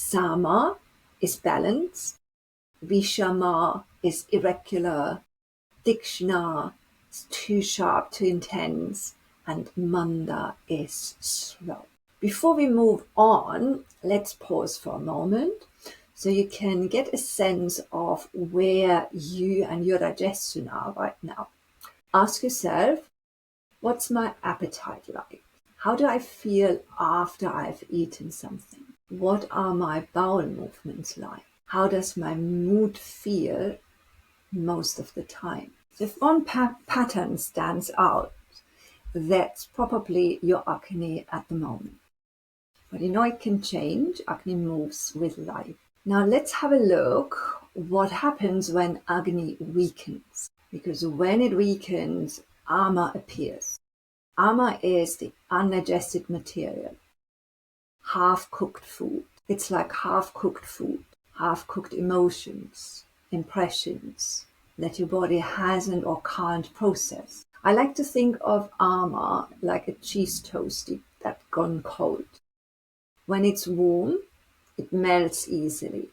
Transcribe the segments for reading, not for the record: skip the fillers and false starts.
Sama is balance, Vishama is irregular, Dikshna is too sharp, too intense, and Manda is slow. Before we move on, let's pause for a moment so you can get a sense of where you and your digestion are right now. Ask yourself, what's my appetite like? How do I feel after I've eaten something? What are my bowel movements like? How does my mood feel most of the time? If one pattern stands out, that's probably your Agni at the moment. But it can change. Agni moves with life. Now let's have a look what happens when Agni weakens. Because when it weakens, Ama appears. Ama is the undigested material, half-cooked food. It's like half-cooked food, half-cooked emotions, impressions that your body hasn't or can't process. I like to think of Ama like a cheese toastie that's gone cold. When it's warm, it melts easily.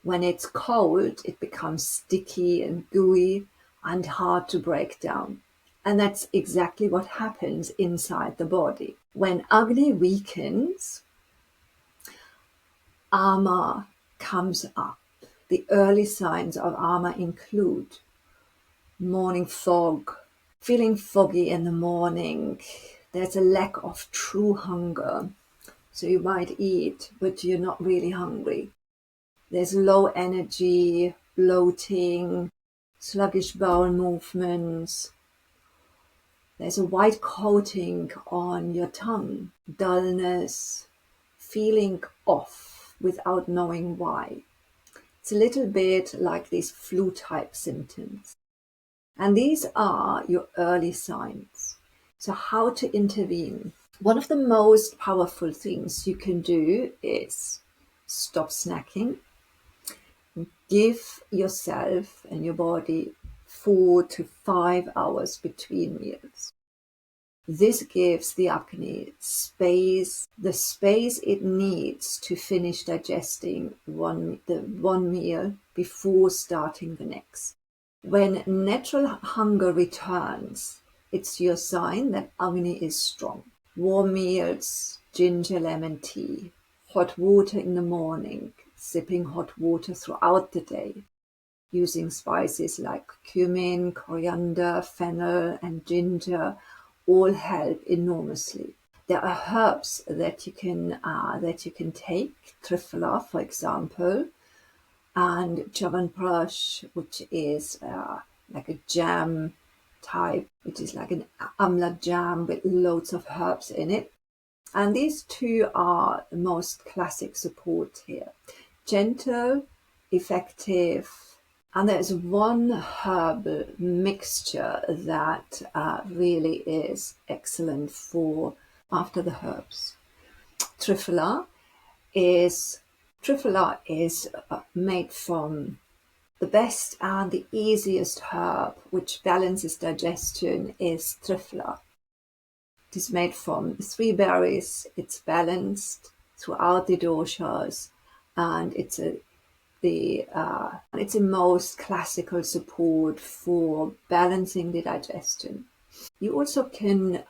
When it's cold, it becomes sticky and gooey and hard to break down. And that's exactly what happens inside the body. When Agni weakens, Ama comes up. The early signs of Ama include morning fog, feeling foggy in the morning. There's a lack of true hunger. So you might eat, but you're not really hungry. There's low energy, bloating, sluggish bowel movements. There's a white coating on your tongue, dullness, feeling off without knowing why. It's a little bit like these flu-type symptoms. And these are your early signs. So how to intervene? One of the most powerful things you can do is stop snacking. Give yourself and your body 4 to 5 hours between meals. This gives the Agni the space it needs to finish digesting the one meal before starting the next. When natural hunger returns, it's your sign that Agni is strong. Warm meals, ginger lemon tea, hot water in the morning, sipping hot water throughout the day, using spices like cumin, coriander, fennel, and ginger all help enormously. There are herbs that you can take, Triphala, for example, and Chyawanprash, which is like a jam type, which is like an amla jam with loads of herbs in it. And these two are the most classic support here. Gentle, effective, and there's one herbal mixture that really is excellent for after the herbs. Triphala is made from the best and the easiest herb, which balances digestion, is Triphala. It is made from 3 berries. It's balanced throughout the doshas, and it's a most classical support for balancing the digestion. You also can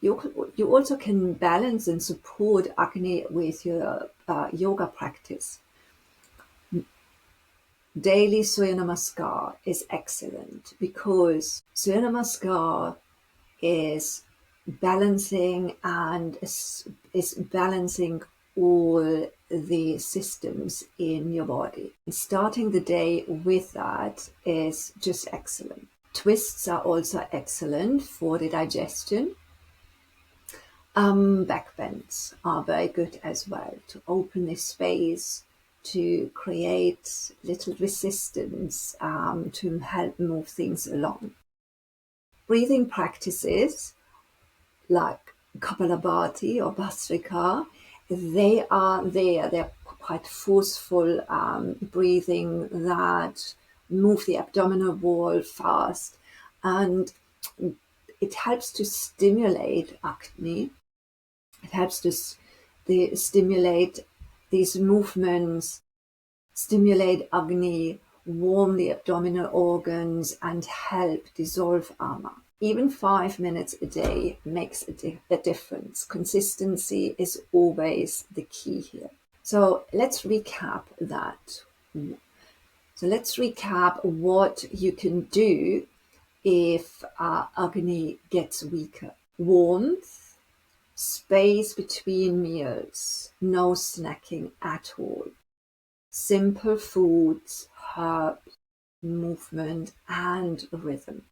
you also can balance and support Agni with your yoga practice. Daily Surya Namaskar is excellent because Surya Namaskar is balancing and is balancing all the systems in your body. And starting the day with that is just excellent. Twists are also excellent for the digestion. Back bends are very good as well to open the space, to create little resistance, to help move things along. Breathing practices like Kapalabhati or Bhastrika, they are there. They're quite forceful breathing that move the abdominal wall fast, and it helps to stimulate Agni. It helps They stimulate these movements, stimulate Agni, warm the abdominal organs, and help dissolve ama. Even 5 minutes a day makes a difference. Consistency is always the key here. So let's recap that. So let's recap what you can do if Agni gets weaker. Warmth, space between meals, no snacking at all. Simple foods, herbs, movement, and rhythm.